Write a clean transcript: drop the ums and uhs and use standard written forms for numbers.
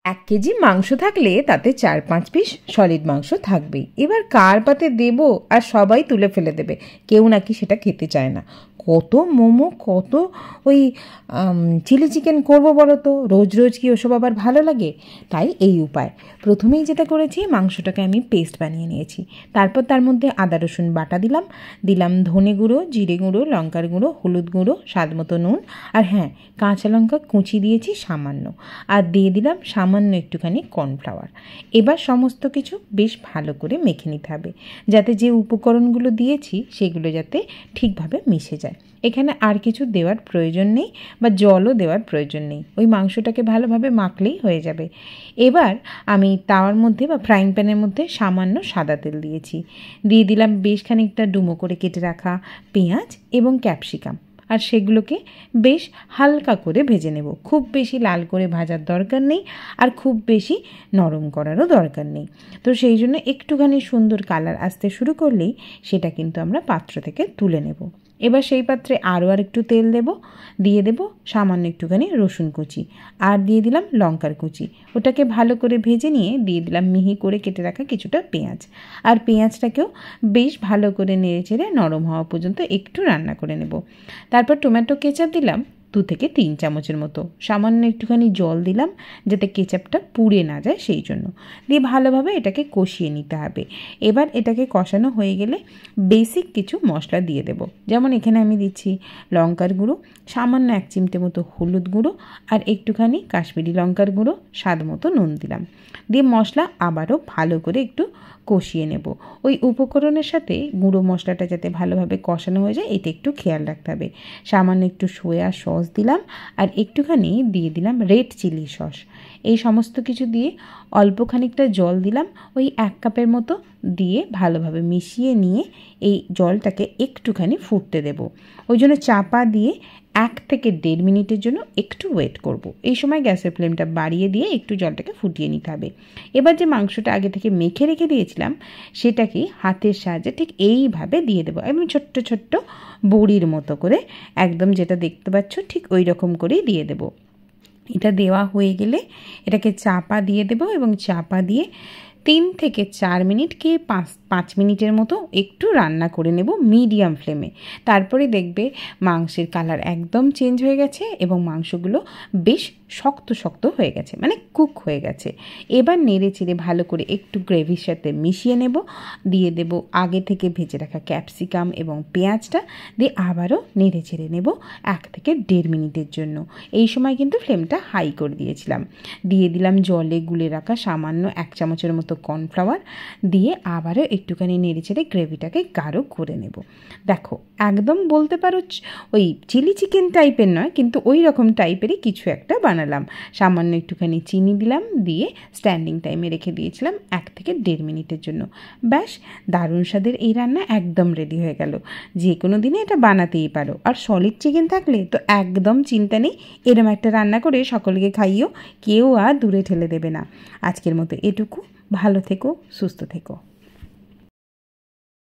1 KG মাংস থাকলে তাতে 4-5 পিস সলিড মাংস থাকবেই। এবার কার পাতে দেব আর সবাই তুলে ফেলে দেবে, কেউ নাকি সেটা খেতে চায় না। কত মোমো, কত ওই চিলি চিকেন করবো বলো তো, রোজ রোজ কি ওসব আবার ভালো লাগে? তাই এই উপায়। প্রথমেই যেটা করেছি, মাংসটাকে আমি পেস্ট বানিয়ে নিয়েছি। তারপর তার মধ্যে আদা রসুন বাটা দিলাম ধনে গুঁড়ো, জিরে গুঁড়ো, লঙ্কার গুঁড়ো, হলুদ গুঁড়ো, স্বাদ মতো নুন, আর হ্যাঁ, কাঁচা লঙ্কা কুচি দিয়েছি সামান্য, আর দিয়ে দিলাম সামান্য একটুখানি কর্নফ্লাওয়ার। এবার সমস্ত কিছু বেশ ভালো করে মেখে নিতে হবে, যাতে যে উপকরণগুলো দিয়েছি সেগুলো যাতে ঠিকভাবে মিশে যায়। এখানে আর কিছু দেওয়ার প্রয়োজন নেই বা জলও দেওয়ার প্রয়োজন নেই, ওই মাংসটাকে ভালোভাবে মাখলেই হয়ে যাবে। এবার আমি তাওয়ার মধ্যে বা ফ্রাইং প্যানের মধ্যে সামান্য সাদা তেল দিয়েছি, দিয়ে দিলাম বেশ খানিকটা ডুমো করে কেটে রাখা পেঁয়াজ এবং ক্যাপসিকাম, আর সেগুলোকে বেশ হালকা করে ভেজে নেব। খুব বেশি লাল করে ভাজার দরকার নেই, আর খুব বেশি নরম করারও দরকার নেই। তো সেই জন্য একটুখানি সুন্দর কালার আসতে শুরু করলেই সেটা কিন্তু আমরা পাত্র থেকে তুলে নেব। এবার সেই পাত্রে আরও একটু তেল দিয়ে দেব সামান্য একটুখানি রসুন কুচি, আর দিয়ে দিলাম লঙ্কার কুচি। ওটাকে ভালো করে ভেজে নিয়ে দিয়ে দিলাম মিহি করে কেটে রাখা কিছুটা পেঁয়াজ, আর পেঁয়াজটাকেও বেশ ভালো করে নেড়ে চেড়ে নরম হওয়া পর্যন্ত একটু রান্না করে নেব। তারপর টমেটো কেচাপ দিলাম 2 থেকে 3 চামচের মতো, সামান্য একটুখানি জল দিলাম যাতে কেচাপটা পুড়ে না যায় সেই জন্য, দিয়ে ভালোভাবে এটাকে কষিয়ে নিতে হবে। এবার এটাকে কষানো হয়ে গেলে বেসিক কিছু মশলা দিয়ে দেব, যেমন এখানে আমি দিচ্ছি লঙ্কার গুঁড়ো, সামান্য 1 চিমটে মতো হলুদ গুঁড়ো, আর একটুখানি কাশ্মীরি লঙ্কার গুঁড়ো, স্বাদ মতো নুন দিলাম। দিয়ে মশলা আবারও ভালো করে একটু কষিয়ে নেব। ওই উপকরণের সাথে গুঁড়ো মশলাটা যাতে ভালোভাবে কষানো হয়ে যায় এটা একটু খেয়াল রাখতে হবে। সামান্য একটু সয়া সস দিলাম, আর একটুখানি দিয়ে দিলাম রেড চিলি সস। এই সমস্ত কিছু দিয়ে অল্প খানিকটা জল দিলাম, ওই 1 কাপের মতো, দিয়ে ভালোভাবে মিশিয়ে নিয়ে এই জলটাকে একটুখানি ফুটতে দেব। ওই জন্য চাপা দিয়ে 1 থেকে 1.5 মিনিটের জন্য একটু ওয়েট করব। এই সময় গ্যাসের ফ্লেমটা বাড়িয়ে দিয়ে একটু জলটাকে ফুটিয়ে নিতে হবে। এবার যে মাংসটা আগে থেকে মেখে রেখে দিয়েছিলাম সেটাকে হাতের সাহায্যে ঠিক এইভাবে দিয়ে দেবো, একদম ছোট্ট ছোট্ট বড়ির মতো করে, একদম যেটা দেখতে পাচ্ছ ঠিক ওই রকম করেই দিয়ে দেব। এটা দেওয়া হয়ে গেলে এটাকে চাপা দিয়ে দেব, এবং চাপা দিয়ে 3 থেকে 4 মিনিট কি 5 মিনিটের মতো একটু রান্না করে নেব মিডিয়াম ফ্লেমে। তারপরে দেখবে মাংসের কালার একদম চেঞ্জ হয়ে গেছে এবং মাংসগুলো বেশ শক্ত শক্ত হয়ে গেছে, মানে কুক হয়ে গেছে। এবার নেড়ে চেড়ে ভালো করে একটু গ্রেভির সাথে মিশিয়ে নেব, দিয়ে দেব আগে থেকে ভেজে রাখা ক্যাপসিকাম এবং পেঁয়াজটা, দিয়ে আবারও নেড়ে চেড়ে নেব 1 থেকে 1.5 মিনিটের জন্য। এই সময় কিন্তু ফ্লেমটা হাই করে দিয়েছিলাম। দিয়ে দিলাম জলে গুলে রাখা সামান্য 1 চামচের মতো কর্নফ্লাওয়ার, দিয়ে আবারও একটুখানি নেড়ে চেড়ে গ্রেভিটাকে গাঢ় করে নেব। দেখো, একদম বলতে পারো ওই চিলি চিকেন টাইপের নয়, কিন্তু ওই রকম টাইপেরই কিছু একটা বানালাম। সামান্য একটুখানি চিনি দিলাম, দিয়ে স্ট্যান্ডিং টাইমে রেখে দিয়েছিলাম 1 থেকে 1.5 মিনিটের জন্য। ব্যাস, দারুণ স্বাদের এই রান্না একদম রেডি হয়ে গেল। যে কোনো দিনে এটা বানাতেই পারো, আর সলিড চিকেন থাকলে তো একদম চিন্তা নেই, এরম একটা রান্না করে সকলকে খাইও, কেউ আর দূরে ঠেলে দেবে না। আজকের মতো এটুকু। ভালো থেকো, সুস্থ থেকো।